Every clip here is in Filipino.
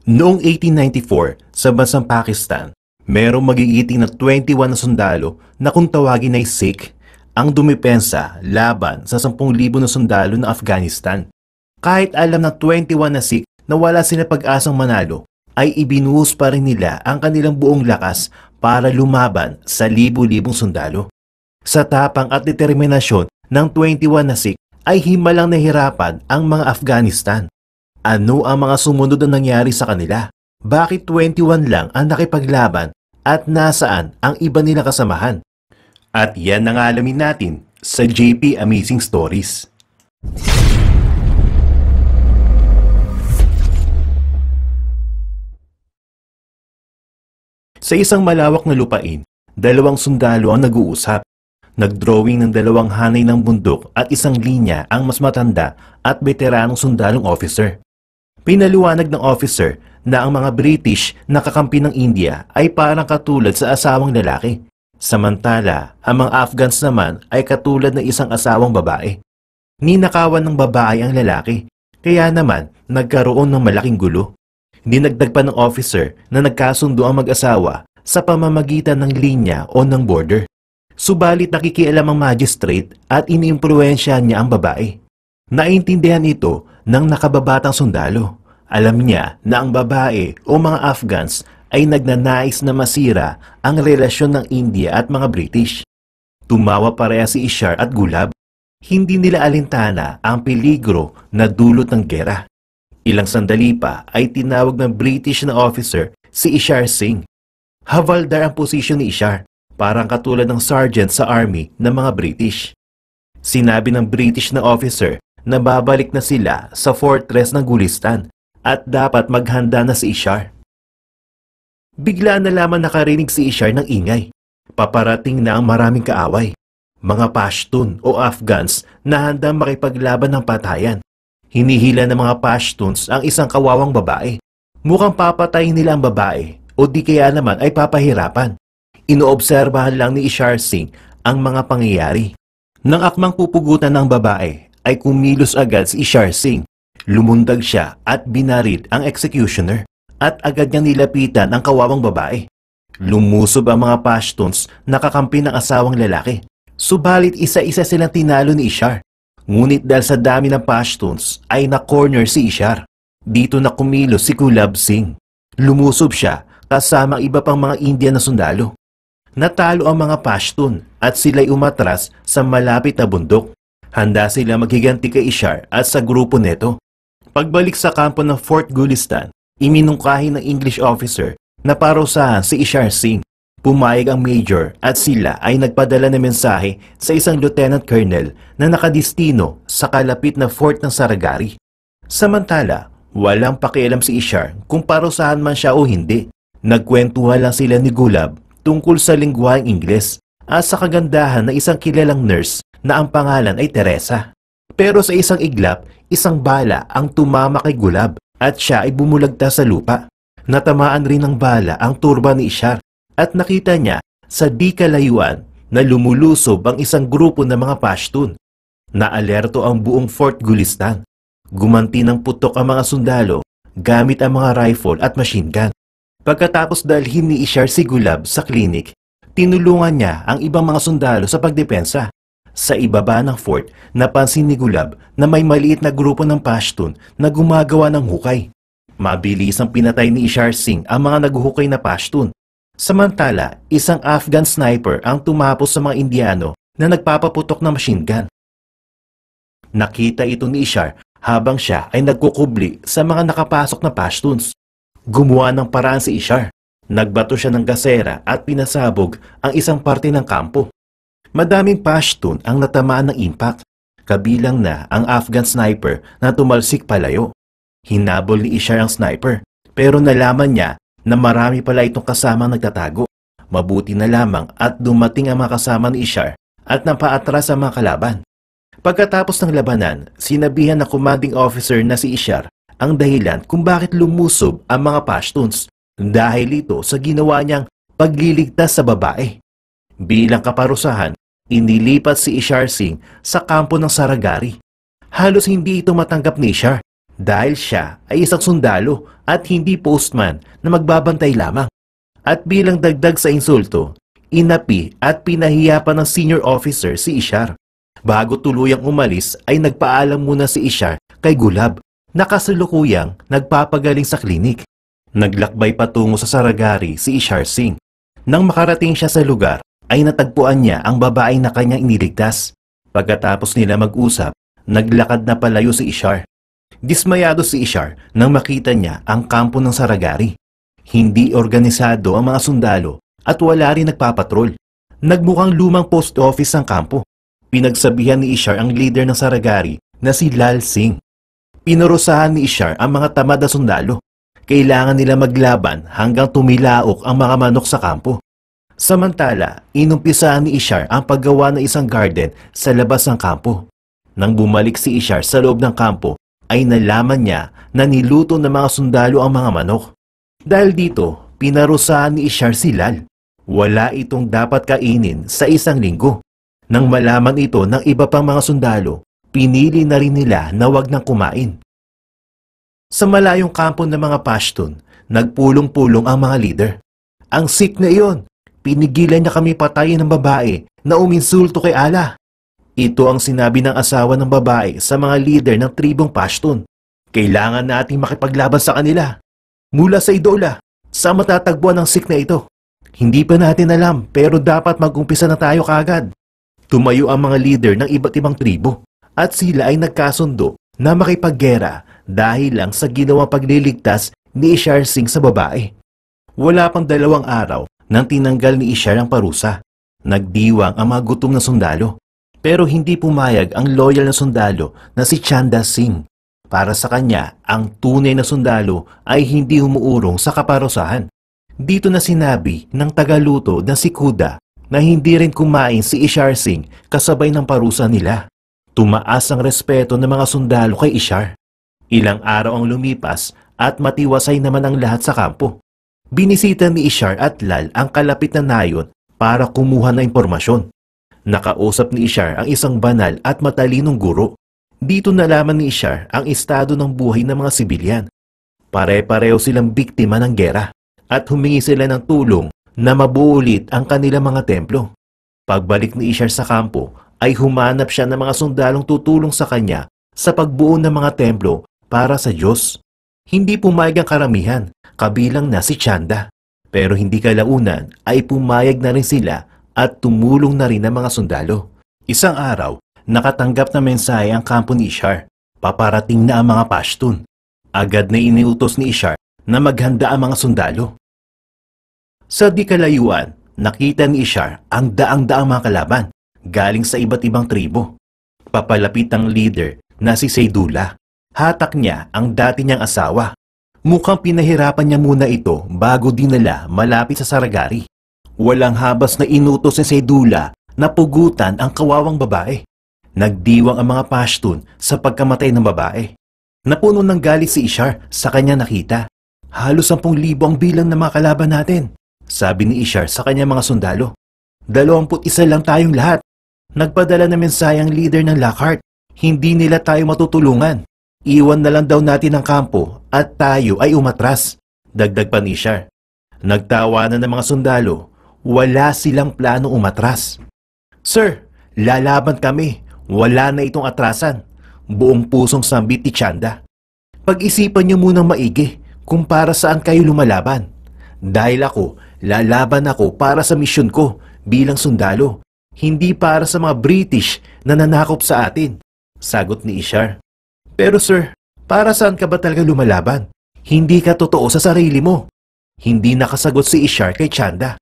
Noong 1894, sa bansang Pakistan, merong magigiting na 21 na sundalo na kung tawagin ay Sikh ang dumepensa laban sa 10,000 na sundalo ng Afghanistan. Kahit alam ng 21 na Sikh na wala sila pag-asang manalo, ay ibinuhos pa rin nila ang kanilang buong lakas para lumaban sa libu-libong sundalo. Sa tapang at determinasyon ng 21 na Sikh ay himalang nahirapan ang mga Afghanistan. Ano ang mga sumunod na nangyari sa kanila? Bakit 21 lang ang nakipaglaban at nasaan ang iba nilang kasamahan? At yan ang alamin natin sa JP Amazing Stories. Sa isang malawak na lupain, dalawang sundalo ang nag-uusap. Nagdrawing ng dalawang hanay ng bundok at isang linya ang mas matanda at veteranong sundalong officer. Pinaliwanag ng officer na ang mga British na kakampi ng India ay parang katulad sa asawang lalaki. Samantala, ang mga Afghans naman ay katulad ng isang asawang babae. Ninakawan ng babae ang lalaki, kaya naman nagkaroon ng malaking gulo. Dinagdag pa ng officer na nagkasundo ang mag-asawa sa pamamagitan ng linya o ng border. Subalit nakikialam ang magistrate at iniimpluwensyahan niya ang babae. Naintindihan ito ng nakababatang sundalo. Alam niya na ang babae o mga Afghans ay nagnanais na masira ang relasyon ng India at mga British. Tumawa pareha si Ishar at Gulab. Hindi nila alintana ang peligro na dulot ng gera. Ilang sandali pa ay tinawag ng British na officer si Ishar Singh. Havaldar ang posisyon ni Ishar, parang katulad ng sergeant sa army ng mga British. Sinabi ng British na officer na babalik na sila sa fortress ng Gulistan at dapat maghanda na si Ishar. Bigla na lamang nakarinig si Ishar ng ingay. Paparating na ang maraming kaaway. Mga Pashtun o Afghans na handang makipaglaban ng patayan. Hinihila ng mga Pashtuns ang isang kawawang babae. Mukhang papatayin nila ang babae o di kaya naman ay papahirapan. Inoobserbahan lang ni Ishar Singh ang mga pangyayari. Nang akmang pupugutan ng babae, ay kumilos agad si Ishar Singh. Lumundag siya at binaril ang executioner at agad niyang nilapitan ang kawawang babae. Lumusob ang mga Pashtuns na kakampi ng asawang lalaki. Subalit isa-isa silang tinalo ni Ishar. Ngunit dahil sa dami ng Pashtuns ay na-corner si Ishar. Dito na kumilos si Gulab Singh. Lumusob siya kasama iba pang mga Indian na sundalo. Natalo ang mga Pashtun at sila'y umatras sa malapit na bundok. Handa sila maghiganti kay Ishar at sa grupo neto. Pagbalik sa kampo ng Fort Gulistan, iminungkahi ng English officer na parusahan si Ishar Singh. Pumayag ang major at sila ay nagpadala ng mensahe sa isang lieutenant colonel na nakadistino sa kalapit na fort ng Saragari. Samantala, walang pakialam si Ishar kung parusahan man siya o hindi. Nagkwentuhan lang sila ni Gulab tungkol sa lingwaheng Ingles at sa kagandahan ng isang kilalang nurse na ang pangalan ay Teresa. Pero sa isang iglap, isang bala ang tumama kay Gulab at siya ay bumulagta sa lupa. Natamaan rin ng bala ang turban ni Ishar at nakita niya sa di kalayuan na lumulusob ang isang grupo ng mga Pashtun. Naalerto ang buong Fort Gulistan. Gumanti ng putok ang mga sundalo gamit ang mga rifle at machine gun. Pagkatapos dalhin ni Ishar si Gulab sa klinik, tinulungan niya ang ibang mga sundalo sa pagdepensa. Sa ibaba ng fort, napansin ni Gulab na may maliit na grupo ng Pashtun na gumagawa ng hukay. Mabilis ang pinatay ni Ishar Singh ang mga naghuhukay na Pashtun. Samantala, isang Afghan sniper ang tumapos sa mga Indiano na nagpapaputok ng machine gun. Nakita ito ni Ishar habang siya ay nagkukubli sa mga nakapasok na Pashtuns. Gumawa ng paraan si Ishar. Nagbato siya ng gasera at pinasabog ang isang parte ng kampo. Madaming Pashtun ang natamaan ng impact, kabilang na ang Afghan sniper na tumalsik palayo. Hinabol ni Ishar ang sniper, pero nalaman niya na marami pala itong kasamang nagtatago. Mabuti na lamang at dumating ang mga kasama ni Ishar at napaatras ang mga kalaban. Pagkatapos ng labanan, sinabihan ng commanding officer na si Ishar ang dahilan kung bakit lumusob ang mga Pashtuns dahil ito sa ginawa niyang pagliligtas sa babae. Bilang kaparusahan, inilipat si Ishar Singh sa kampo ng Saragari. Halos hindi ito matanggap ni Ishar dahil siya ay isang sundalo at hindi postman na magbabantay lamang. At bilang dagdag sa insulto, inapi at pinahiya pa ng senior officer si Ishar. Bago tuluyang umalis ay nagpaalam muna si Ishar kay Gulab na kasalukuyang nagpapagaling sa klinik. Naglakbay patungo sa Saragari si Ishar Singh. Nang makarating siya sa lugar, ay natagpuan niya ang babaeng na kanyang iniligtas. Pagkatapos nila mag-usap, naglakad na palayo si Ishar. Dismayado si Ishar nang makita niya ang kampo ng Saragari. Hindi organisado ang mga sundalo at wala rin nagpapatrol. Nagmukhang lumang post office ang kampo. Pinagsabihan ni Ishar ang leader ng Saragari na si Lal Singh. Pinurusahan ni Ishar ang mga tamad na sundalo. Kailangan nila maglaban hanggang tumilaok ang mga manok sa kampo. Samantala, inumpisahan ni Ishar ang paggawa ng isang garden sa labas ng kampo. Nang bumalik si Ishar sa loob ng kampo, ay nalaman niya na niluto ng mga sundalo ang mga manok. Dahil dito, pinarusahan ni Ishar si Lal. Wala itong dapat kainin sa isang linggo. Nang malaman ito ng iba pang mga sundalo, pinili na rin nila na wag nang kumain. Sa malayong kampo ng mga Pashtun, nagpulong-pulong ang mga leader. Ang Sikh na iyon, pinigilan niya kami patayin ng babae na uminsulto kay Allah. Ito ang sinabi ng asawa ng babae sa mga leader ng tribong Pashtun. Kailangan nating makipaglaban sa kanila. Mula sa idola, sa matatagpuan ng Sikh na ito. Hindi pa natin alam pero dapat mag-umpisa na tayo kaagad. Tumayo ang mga leader ng iba't ibang tribo at sila ay nagkasundo na makipaggera dahil lang sa ginawang pagliligtas ni Ishar Singh sa babae. Wala pang 2 araw nang tinanggal ni Ishar ang parusa. Nagdiwang ang mga gutom na sundalo. Pero hindi pumayag ang loyal na sundalo na si Chanda Singh. Para sa kanya, ang tunay na sundalo ay hindi umuurong sa kaparusahan. Dito na sinabi ng tagaluto na si Kuda na hindi rin kumain si Ishar Singh kasabay ng parusa nila. Tumaas ang respeto ng mga sundalo kay Ishar. Ilang araw ang lumipas at matiwasay naman ang lahat sa kampo. Binisita ni Ishar at Lal ang kalapit na nayon para kumuha ng impormasyon. Nakausap ni Ishar ang isang banal at matalinong guro. Dito nalaman ni Ishar ang estado ng buhay ng mga sibilyan. Pare-pareho silang biktima ng gera at humingi sila ng tulong na mabuo ulit ang kanilang mga templo. Pagbalik ni Ishar sa kampo ay humanap siya ng mga sundalong tutulong sa kanya sa pagbuo ng mga templo para sa Diyos. Hindi pumayag ang karamihan, kabilang na si Chanda. Pero hindi kalaunan ay pumayag na rin sila at tumulong na rin ang mga sundalo. Isang araw, nakatanggap na mensahe ang kampo ni Ishar. Paparating na ang mga Pashtun. Agad na iniutos ni Ishar na maghanda ang mga sundalo. Sa di kalayuan, nakita ni Ishar ang daang-daang mga kalaban galing sa iba't ibang tribo. Papalapit ang leader na si Saidullah. Hatak niya ang dati niyang asawa. Mukhang pinahirapan niya muna ito bago dinala malapit sa Saragari. Walang habas na inutos ni Saidullah na pugutan ang kawawang babae. Nagdiwang ang mga Pashtun sa pagkamatay ng babae. Napuno ng galit si Ishar sa kanya nakita. Halos 10,000 ang bilang ng mga kalaban natin, sabi ni Ishar sa kanya mga sundalo. 21 lang tayong lahat. Nagpadala na mensahe ang leader ng Lockhart. Hindi nila tayo matutulungan. Iwan na lang daw natin ang kampo at tayo ay umatras, dagdag pa ni Ishar. Nagtawanan ng mga sundalo. Wala silang plano umatras. Sir, lalaban kami. Wala na itong atrasan. Buong pusong sambit ni Chanda. Pag-isipan niyo munang maigi kung para saan kayo lumalaban. Dahil ako, lalaban ako para sa misyon ko bilang sundalo. Hindi para sa mga British na nanakop sa atin, sagot ni Ishar. Pero sir, para saan ka ba talaga lumalaban? Hindi ka totoo sa sarili mo. Hindi nakasagot si Ishar kay Chanda.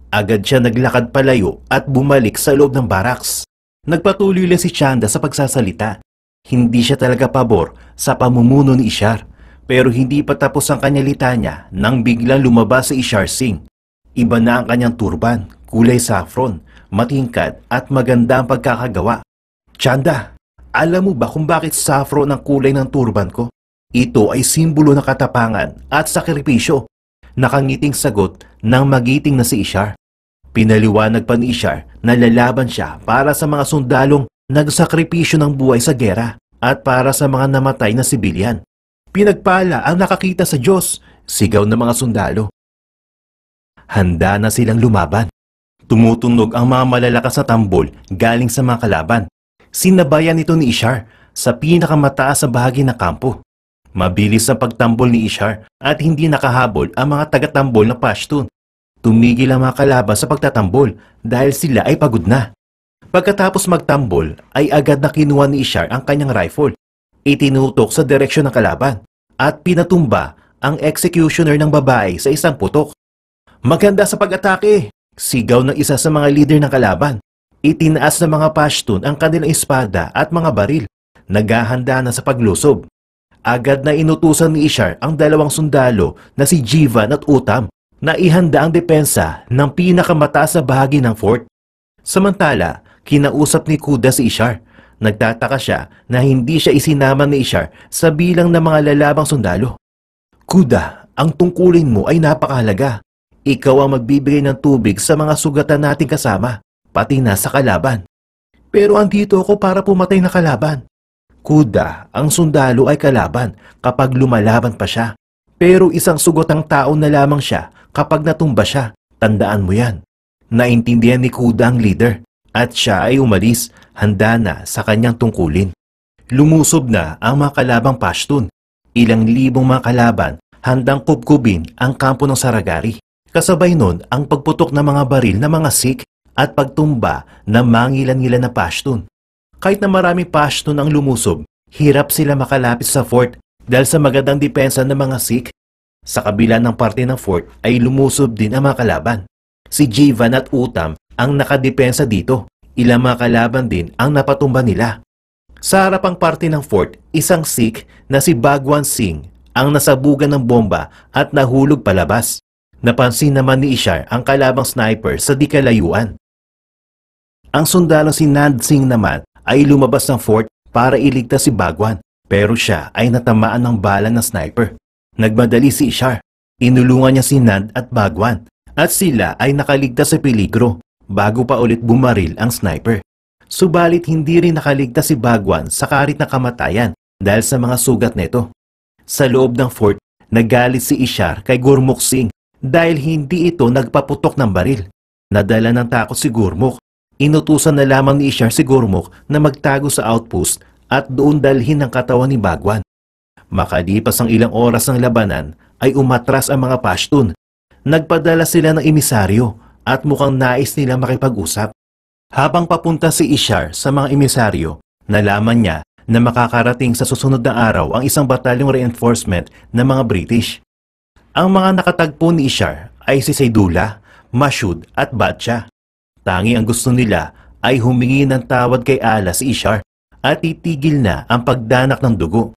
Agad siya naglakad palayo at bumalik sa loob ng barracks. Nagpatuloy lang si Chanda sa pagsasalita. Hindi siya talaga pabor sa pamumuno ni Ishar. Pero hindi pa tapos ang kanya litanya nang biglang lumabas si Ishar Singh. Iba na ang kanyang turban, kulay saffron, matingkad at maganda ang pagkakagawa. Chanda, alam mo ba kung bakit saffron ang kulay ng turban ko? Ito ay simbolo ng katapangan at sakripisyo. Nakangiting sagot ng magiting na si Ishar. Pinaliwanag pa ni Ishar na lalaban siya para sa mga sundalong nagsakripisyo ng buhay sa gera at para sa mga namatay na sibilyan. Pinagpala ang nakakita sa Diyos, sigaw ng mga sundalo. Handa na silang lumaban. Tumutunog ang mga malalakas na tambol galing sa mga kalaban. Sinabayan ito ni Ishar sa pinakamataas sa bahagi ng kampo. Mabilis ang pagtambol ni Ishar at hindi nakahabol ang mga tagatambol ng Pashtun. Tumigil ang mga kalaban sa pagtatambol dahil sila ay pagod na. Pagkatapos magtambol ay agad na kinuha ni Ishar ang kanyang rifle. Itinutok sa direksyon ng kalaban at pinatumba ang executioner ng babae sa isang putok. Maganda sa pag-atake! Sigaw ng isa sa mga leader ng kalaban. Itinaas ng mga Pashtun ang kanilang espada at mga baril. Naghahanda na sa paglusob. Agad na inutusan ni Ishar ang dalawang sundalo na si Jivan at Utam na ihanda ang depensa ng pinakamataas na bahagi ng fort. Samantala, kinausap ni Kuda si Ishar. Nagtataka siya na hindi siya isinama ni Ishar sa bilang ng mga lalabang sundalo. Kuda, ang tungkulin mo ay napakahalaga. Ikaw ang magbibigay ng tubig sa mga sugatan nating kasama, pati na sa kalaban. Pero andito ako para pumatay na kalaban. Kuda, ang sundalo ay kalaban kapag lumalaban pa siya. Pero isang sugatang tao na lamang siya kapag natumba siya. Tandaan mo yan. Naintindihan ni Kuda ang leader at siya ay umalis, handa na sa kanyang tungkulin. Lumusob na ang mga kalabang Pashtun. Ilang libong mga kalaban handang kubkubin ang kampo ng Saragari. Kasabay nun ang pagputok ng mga baril ng mga Sikh at pagtumba ng mangilan-ngilan na Pashtun. Kahit na maraming Pashtun ang lumusob, hirap sila makalapit sa fort dahil sa magandang depensa ng mga Sikh. Sa kabila ng parte ng fort ay lumusob din ang mga kalaban. Si Jivan at Utam ang nakadepensa dito. Ilang mga kalaban din ang napatumba nila. Sa harapang parte ng fort, isang Sikh na si Bhagwan Singh ang nasabugan ng bomba at nahulog palabas. Napansin naman ni Ishar ang kalabang sniper sa di kalayuan. Ang sundalo si Nand Singh naman ay lumabas ng fort para iligtas si Bhagwan, pero siya ay natamaan ng bala ng sniper. Nagmadali si Ishar. Inulungan niya si Nand at Bhagwan at sila ay nakaligtas sa peligro bago pa ulit bumaril ang sniper. Subalit hindi rin nakaligtas si Bhagwan sa karit na kamatayan dahil sa mga sugat nito. Sa loob ng fort, nagalit si Ishar kay Gurmukh Singh dahil hindi ito nagpaputok ng baril. Nadala ng takot si Gurmukh. Inutusan na lamang ni Ishar si Gurmukh na magtago sa outpost at doon dalhin ang katawan ni Bhagwan. Makalipas ang ilang oras ng labanan ay umatras ang mga Pashtun. Nagpadala sila ng emisaryo at mukhang nais nila makipag-usap. Habang papunta si Ishar sa mga emisaryo, nalaman niya na makakarating sa susunod na araw ang isang batalyong reinforcement ng mga British. Ang mga nakatagpo ni Ishar ay si Saidullah, Mashud at Batcha. Tangi ang gusto nila ay humingi ng tawad kay Allah si Ishar at itigil na ang pagdanak ng dugo.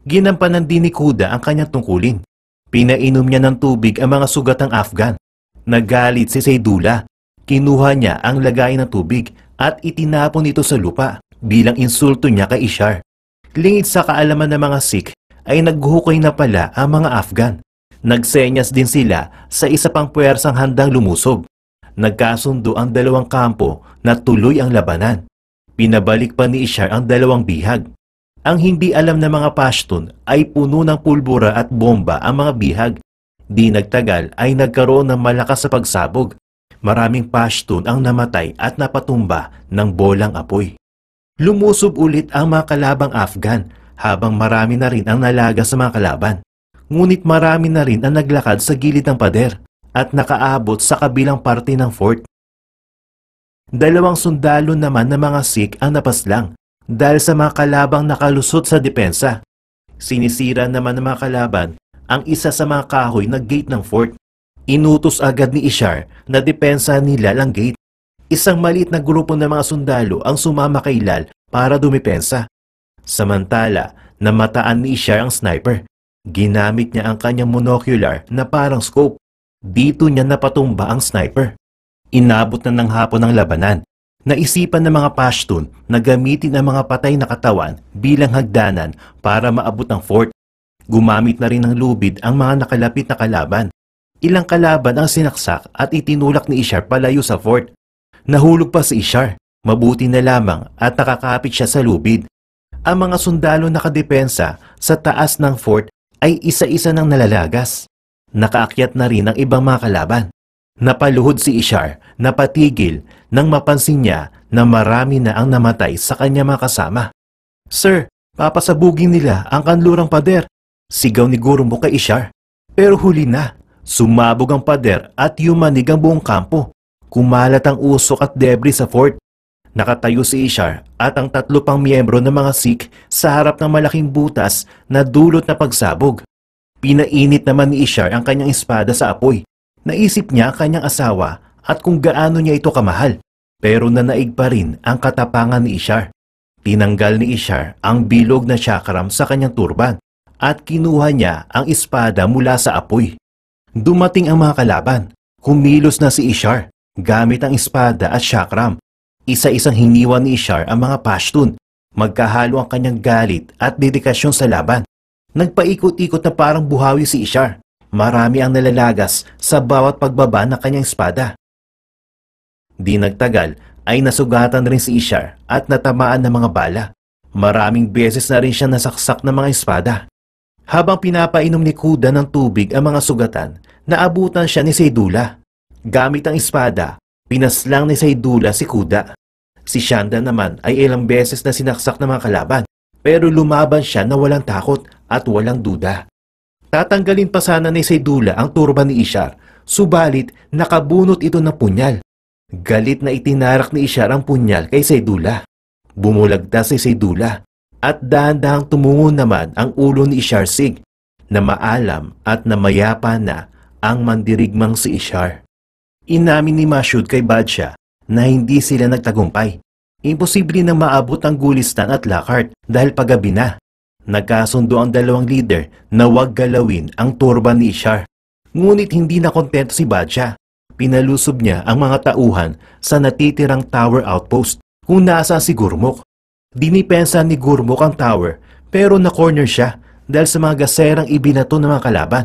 Ginampanan din ni Kuda ang kanyang tungkulin. Pinainom niya ng tubig ang mga sugatang Afghan. Nagalit si Saidullah. Kinuha niya ang lagayan ng tubig at itinapon ito sa lupa bilang insulto niya kay Ishar. Lingid sa kaalaman ng mga Sikh ay naghuhukay na pala ang mga Afghan. Nagsenyas din sila sa isa pang puwersang handang lumusob. Nagkasundo ang dalawang kampo na tuloy ang labanan. Pinabalik pa ni Ishar ang dalawang bihag. Ang hindi alam ng mga Pashtun ay puno ng pulbura at bomba ang mga bihag. Di nagtagal ay nagkaroon ng malakas sa pagsabog. Maraming Pashtun ang namatay at napatumba ng bolang apoy. Lumusob ulit ang mga kalabang Afghan habang marami na rin ang nalaga sa mga kalaban. Ngunit marami na rin ang naglakad sa gilid ng pader at nakaabot sa kabilang parte ng fort. Dalawang sundalo naman ng mga Sikh ang napaslang dahil sa mga kalabang nakalusot sa depensa. Sinisira naman ng mga kalaban ang isa sa mga kahoy na gate ng fort. Inutos agad ni Ishar na depensa nila ang gate. Isang maliit na grupo ng mga sundalo ang sumama kay Lal para dumepensa. Samantala, namataan ni Ishar ang sniper. Ginamit niya ang kanyang monocular na parang scope. Dito niya napatumba ang sniper. Inabot na ng hapon ang labanan. Naisipan ng mga Pashtun na gamitin ang mga patay na katawan bilang hagdanan para maabot ang fort. Gumamit na rin ng lubid ang mga nakalapit na kalaban. Ilang kalaban ang sinaksak at itinulak ni Ishar palayo sa fort. Nahulog pa si Ishar. Mabuti na lamang at nakakapit siya sa lubid. Ang mga sundalo nakadepensa sa taas ng fort ay isa-isa ng nalalagas. Nakaakyat na rin ang ibang mga kalaban. Napaluhod si Ishar na patigil nang mapansin niya na marami na ang namatay sa kanya mga kasama. "Sir, papasabugin nila ang kanlurang pader," sigaw ni Gurumuk kay Ishar. Pero huli na. Sumabog ang pader at yumanig ang buong kampo. Kumalat ang usok at debris sa fort. Nakatayo si Ishar at ang 3 pang miyembro ng mga Sikh sa harap ng malaking butas na dulot na pagsabog. Pinainit naman ni Ishar ang kanyang espada sa apoy. Naisip niya ang kanyang asawa at kung gaano niya ito kamahal. Pero nanaig pa rin ang katapangan ni Ishar. Tinanggal ni Ishar ang bilog na chakram sa kanyang turban at kinuha niya ang espada mula sa apoy. Dumating ang mga kalaban. Kumilos na si Ishar gamit ang espada at chakram. Isa-isang hiniwan ni Ishar ang mga Pashtun. Magkahalo ang kanyang galit at dedikasyon sa laban. Nagpaikot-ikot na parang buhawi si Ishar. Marami ang nalalagas sa bawat pagbaba ng kanyang espada. Di nagtagal ay nasugatan rin si Ishar at natamaan ng mga bala. Maraming beses na rin siya nasaksak ng mga espada. Habang pinapainom ni Kuda ng tubig ang mga sugatan, naabutan siya ni Saidullah. Gamit ang espada, pinaslang ni Saidullah si Kuda. Si Shanda naman ay ilang beses na sinaksak ng mga kalaban, pero lumaban siya na walang takot at walang duda. Tatanggalin pa sana ni Saidullah ang turban ni Ishar, subalit nakabunot ito ng punyal. Galit na itinarak ni Ishar ang punyal kay Saidullah. Bumulagtas si Saidullah at dahan-dahang tumungo naman ang ulo ni Ishar Sig na maalam at namayapa na ang mandirigmang si Ishar. Inamin ni Mashood kay Badshah na hindi sila nagtagumpay. Imposible na maabot ang Gulistan at Lockhart dahil paggabi na. Nagkasundo ang dalawang leader na huwag galawin ang turban ni Ishar. Ngunit hindi na kontento si Badshah. Pinalusob niya ang mga tauhan sa natitirang tower outpost kung nasaan si Gurumuk. Dinipensa ni Gurumuk ang tower pero na-corner siya dahil sa mga gaserang ibinato ng mga kalaban.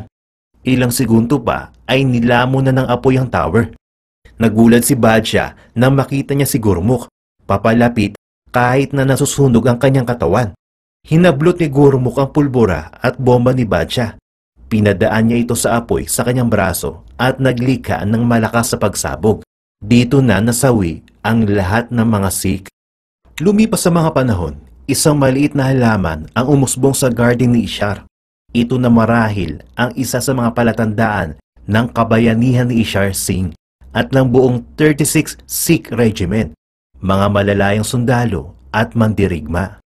Ilang segundo pa ay nilamon na ng apoy ang tower. Nagulat si Badshah nang makita niya si Gurumuk. Papalapit kahit na nasusunog ang kanyang katawan. Hinablot ni Gurumuk ang pulbura at bomba ni Badshah. Pinadaan niya ito sa apoy sa kanyang braso at naglika ng malakas sa pagsabog. Dito na nasawi ang lahat ng mga Sikh. Lumipas sa mga panahon, isang maliit na halaman ang umusbong sa garden ni Ishar. Ito na marahil ang isa sa mga palatandaan ng kabayanihan ni Ishar Singh at ng buong 36 Sikh Regiment, mga malalayang sundalo at mandirigma.